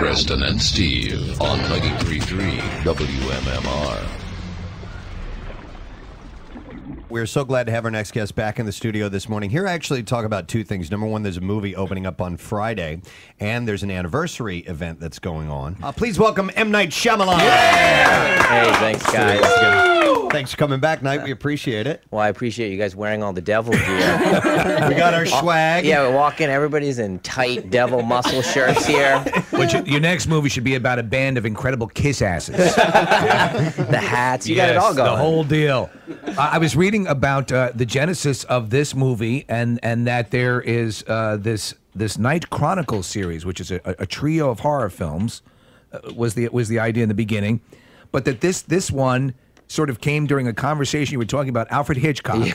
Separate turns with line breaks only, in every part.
Preston and Steve on 93.3 WMMR.
We're so glad to have our next guest back in the studio this morning. Here, I actually talk about two things. Number one, there's a movie opening up on Friday, and there's an anniversary event that's going on. Please welcome M. Night Shyamalan.
Yeah! Hey, thanks, guys.
Thanks for coming back, Night. We appreciate it.
Well, I appreciate you guys wearing all the devil gear.
We got our swag.
Yeah, we walk in. Everybody's in tight devil muscle shirts here.
But your next movie should be about a band of incredible kiss asses.
The hats. You got it all going.
The whole deal. I was reading about the genesis of this movie, and that there is this Night Chronicles series, which is a trio of horror films, was the idea in the beginning, but that this one sort of came during a conversation you were talking about Alfred Hitchcock,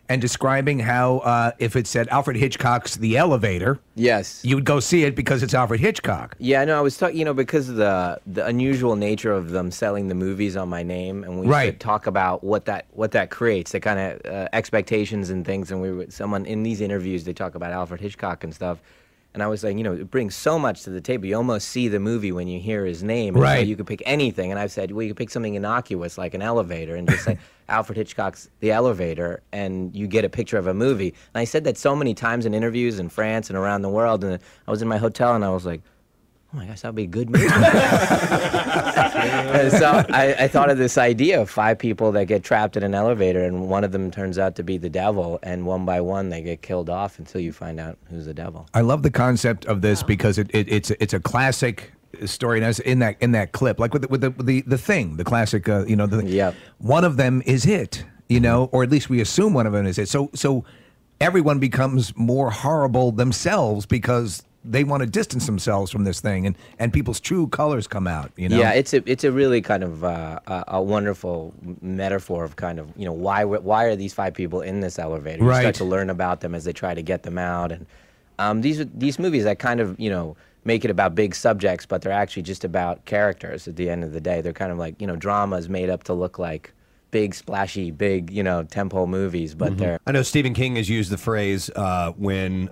and describing how if it said Alfred Hitchcock's The Elevator,
yes,
you would go see it because it's Alfred Hitchcock.
Yeah, no, I was talking, because of the unusual nature of them selling the movies on my name, and we should talk about what that creates, the kind of expectations and things. And someone in these interviews, they talk about Alfred Hitchcock and stuff. And I was saying, it brings so much to the table. You almost see the movie when you hear his name. And so you could pick anything. And I've said, well, you could pick something innocuous like an elevator and just say Alfred Hitchcock's The Elevator, and you get a picture of a movie. And I said that so many times in interviews in France and around the world. And I was in my hotel, and I was like, oh my gosh, that would be a good movie. And so I thought of this idea of 5 people that get trapped in an elevator, and one of them turns out to be the devil, and one by one they get killed off until you find out who's the devil.
I love the concept of this because it's a classic story, and in that clip, like with the thing, the classic, one of them is it, or at least we assume one of them is it. So everyone becomes more horrible themselves because they want to distance themselves from this thing, and people's true colors come out.
Yeah, it's a really kind of a wonderful metaphor of kind of why are these 5 people in this elevator? You start to learn about them as they try to get them out, and these movies that kind of make it about big subjects, but they're actually just about characters. At the end of the day, they're kind of like dramas made up to look like big, splashy, big tempo movies, but they're.
I know Stephen King has used the phrase when.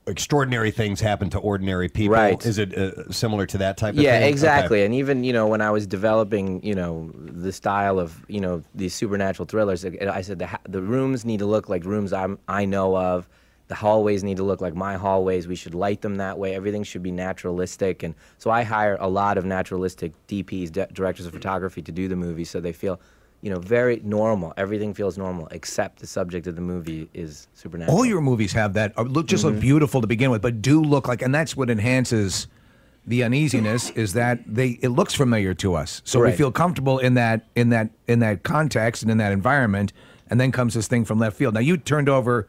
Extraordinary things happen to ordinary people.
Right.
Is it similar to that type of thing?
Yeah, exactly. Okay. And even, when I was developing, the style of, these supernatural thrillers, I said the rooms need to look like rooms I know of. The hallways need to look like my hallways. We should light them that way. Everything should be naturalistic. And so I hire a lot of naturalistic DPs, directors of photography, to do the movie so they feel very normal. Everything feels normal, except the subject of the movie is supernatural.
All your movies have that. Look beautiful to begin with, but do look like, and that's what enhances the uneasiness, is that it looks familiar to us. So we feel comfortable in that context and in that environment, and then comes this thing from left field. Now you turned over.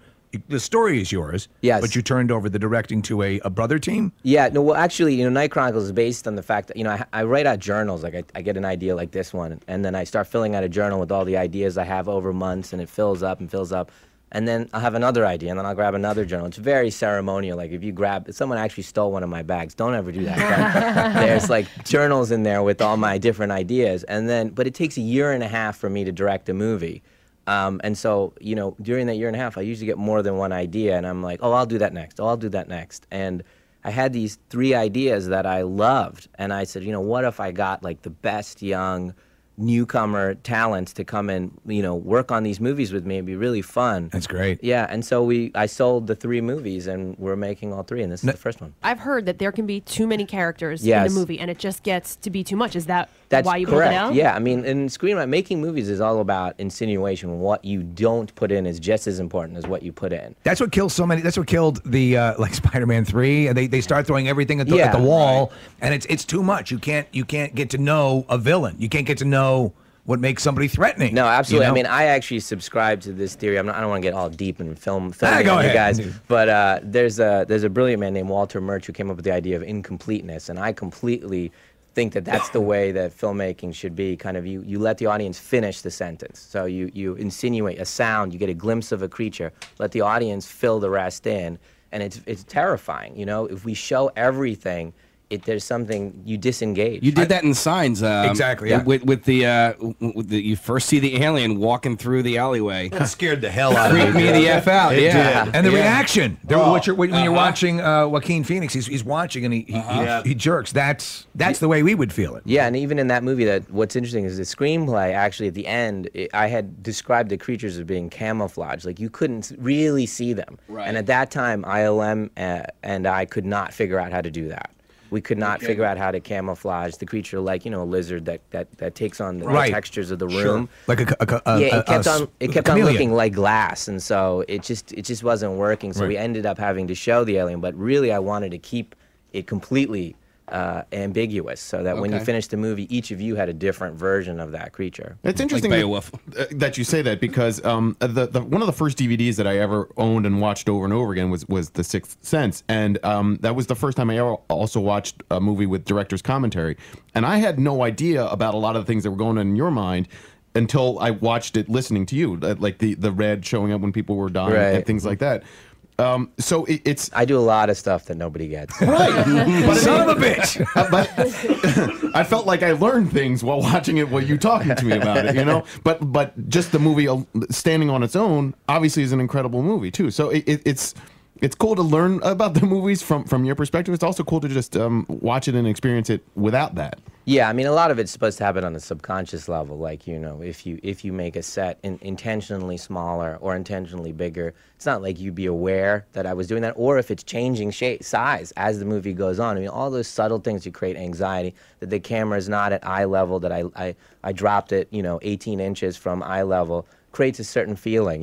The story is yours,
yes,
but you turned over the directing to a brother team?
Yeah, no, well, actually, Night Chronicles is based on the fact that, I write out journals. Like, I get an idea like this one, and then I start filling out a journal with all the ideas I have over months, and it fills up and fills up. And then I'll have another idea, and then I'll grab another journal. It's very ceremonial. Like, if someone actually stole one of my bags, don't ever do that. There's, like, journals in there with all my different ideas. But it takes a year and a half for me to direct a movie. And so, during that year and a half, I usually get more than one idea, and I'm like, oh, I'll do that next. Oh, I'll do that next. And I had these 3 ideas that I loved, and I said, what if I got, like, the best young newcomer talents to come and work on these movies with me? It'd be really fun.
That's great.
Yeah, and so I sold the 3 movies, and we're making all 3, and this is the first one.
I've heard that there can be too many characters in the movie, and it just gets to be too much. Is that's why you
correct.
Pulled it out?
Yeah, I mean, in screenwriting, making movies is all about insinuation. What you don't put in is just as important as what you put in.
That's what kills so many. That's what killed the like Spider-Man 3, and they start throwing everything at the wall, and it's too much. You can't get to know a villain. You can't get to know what makes somebody threatening.
No, absolutely. I mean, I actually subscribe to this theory. I don't want to get all deep in filming you guys, but there's a brilliant man named Walter Murch who came up with the idea of incompleteness, and I completely think that's the way that filmmaking should be. Kind of you let the audience finish the sentence. So you insinuate a sound, you get a glimpse of a creature, let the audience fill the rest in, and it's terrifying. If we show everything, there's something you disengage.
You did that in Signs.
Exactly, yeah.
With the you first see the alien walking through the alleyway.
That scared the hell out of me.
Freaked me the F out.
It
Yeah.
did.
And the reaction, when you're
Uh-huh.
watching Joaquin Phoenix, he's watching and he jerks. That's the way we would feel it.
Yeah, and even in that movie, what's interesting is the screenplay. Actually, at the end, I had described the creatures as being camouflage, like you couldn't really see them.
Right.
And at that time, ILM and I could not figure out how to do that. We could not figure out how to camouflage the creature, like a lizard that takes on the textures of the room.
Like
it kept on
chameleon.
looking like glass, and so it just wasn't working. So we ended up having to show the alien, but really I wanted to keep it completely ambiguous, so that when you finished the movie, each of you had a different version of that creature.
It's interesting that you say that, because one of the first DVDs that I ever owned and watched over and over again was The Sixth Sense, and that was the first time I ever also watched a movie with director's commentary, and I had no idea about a lot of the things that were going on in your mind until I watched it listening to you, like the red showing up when people were dying and things like that. So it's.
I do a lot of stuff that nobody gets.
Right.
But son of a bitch.
But I felt like I learned things while watching it, while you talking to me about it, But just the movie standing on its own obviously is an incredible movie too. So it's cool to learn about the movies from your perspective. It's also cool to just watch it and experience it without that.
Yeah, I mean, a lot of it's supposed to happen on a subconscious level. Like, if you make a set intentionally smaller or intentionally bigger, it's not like you'd be aware that I was doing that, or if it's changing size as the movie goes on. I mean, all those subtle things to create anxiety, that the camera is not at eye level, that I dropped it, 18 inches from eye level, creates a certain feeling,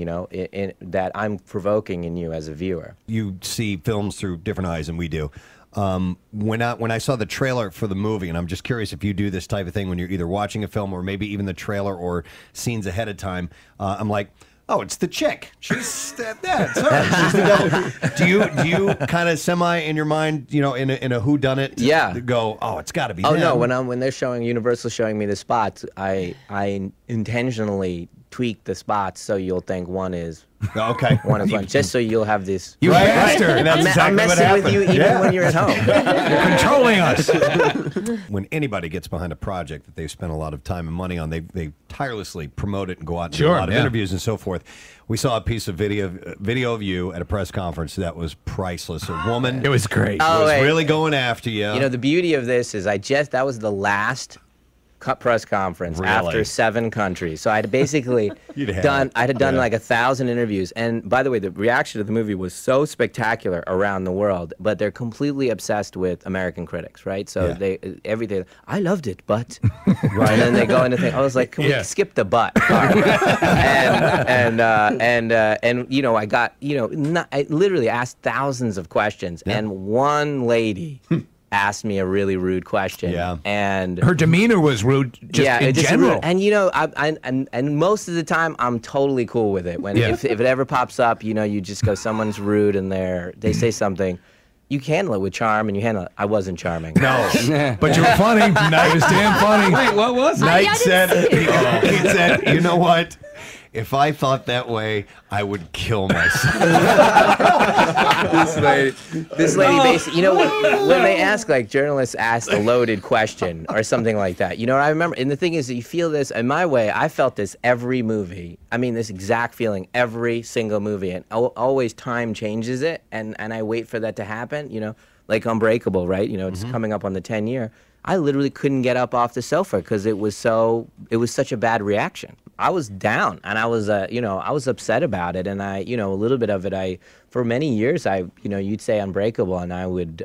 that I'm provoking in you as a viewer.
You see films through different eyes than we do. When I saw the trailer for the movie, and I'm just curious if you do this type of thing when you're either watching a film or maybe even the trailer or scenes ahead of time, I'm like, oh, it's the chick. She's it's her. She's the devil. Do you kind of semi in your mind, in a whodunit?
Yeah.
Go, oh, it's got to be.
Oh
them.
no, when they're showing Universal showing me the spots, I intentionally tweak the spots so you'll think one is one, just so you'll have this.
You bastard!
And that's exactly
I'm messing with you even when you're at home.
You're controlling us.
When anybody gets behind a project that they've spent a lot of time and money on, they tirelessly promote it and go out and do a lot of interviews and so forth. We saw a piece of video of you at a press conference that was priceless. A woman.
It was great.
Was really going after you.
The beauty of this is that was the last press conference after 7 countries. So I had basically done like 1,000 interviews. And by the way, the reaction to the movie was so spectacular around the world, but they're completely obsessed with American critics, right? So everything, I loved it, but and then they go into things. I was like, can we skip the but part? and I got, I literally asked thousands of questions, and one lady asked me a really rude question. And
her demeanor was rude in general.
And and most of the time I'm totally cool with it. When if it ever pops up, you just go, someone's rude and they say something. You handle it with charm, and you handle it. I wasn't charming.
No,
but you were funny. It was damn funny.
Wait, what was it?
Knight said, he said, you know what? If I thought that way, I would kill myself.
This lady basically, when they ask, like, journalists ask a loaded question or something like that, I remember, and the thing is that you feel this, in my way, I felt this every movie. I mean, this exact feeling every single movie, and always time changes it, and I wait for that to happen, like Unbreakable, right? It's coming up on the 10-year. I literally couldn't get up off the sofa because it was such a bad reaction. I was down, and I was upset about it, and a little bit of it, for many years, you'd say Unbreakable, and I would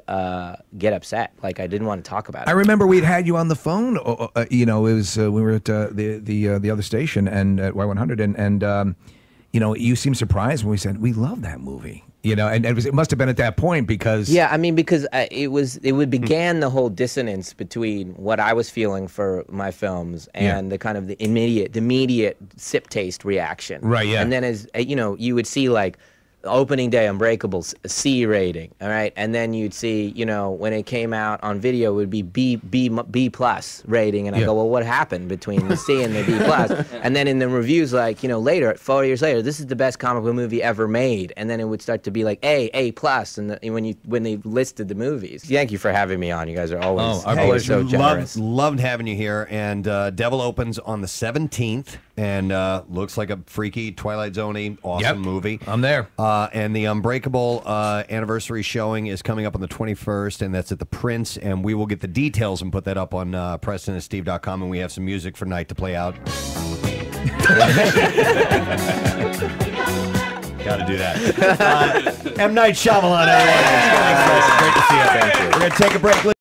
get upset, like I didn't want to talk about it.
I remember we'd had you on the phone. It was we were at the other station and at Y100, and you seemed surprised when we said we love that movie. And it must have been at that point because
because it began the whole dissonance between what I was feeling for my films and the kind of the immediate sip taste reaction.
Right. Yeah.
And then as you would see, like, opening day, Unbreakable's a C rating, all right? And then you'd see, you know, when it came out on video, it would be B plus rating. And I go, well, what happened between the C and the B plus? And then in the reviews, like, you know, later, 4 years later, this is the best comic book movie ever made. And then it would start to be like A plus, and when they listed the movies. Thank you for having me on. You guys are always so generous.
Loved having you here. And Devil opens on the 17th, and looks like a freaky Twilight Zone-y awesome movie.
I'm there.
And the Unbreakable anniversary showing is coming up on the 21st, and that's at the Prince. And we will get the details and put that up on PrestonandSteve.com, and we have some music for Night to play out. Got to do that. M. Night Shyamalan.
Great to see you. Thank you.
We're going to take a break.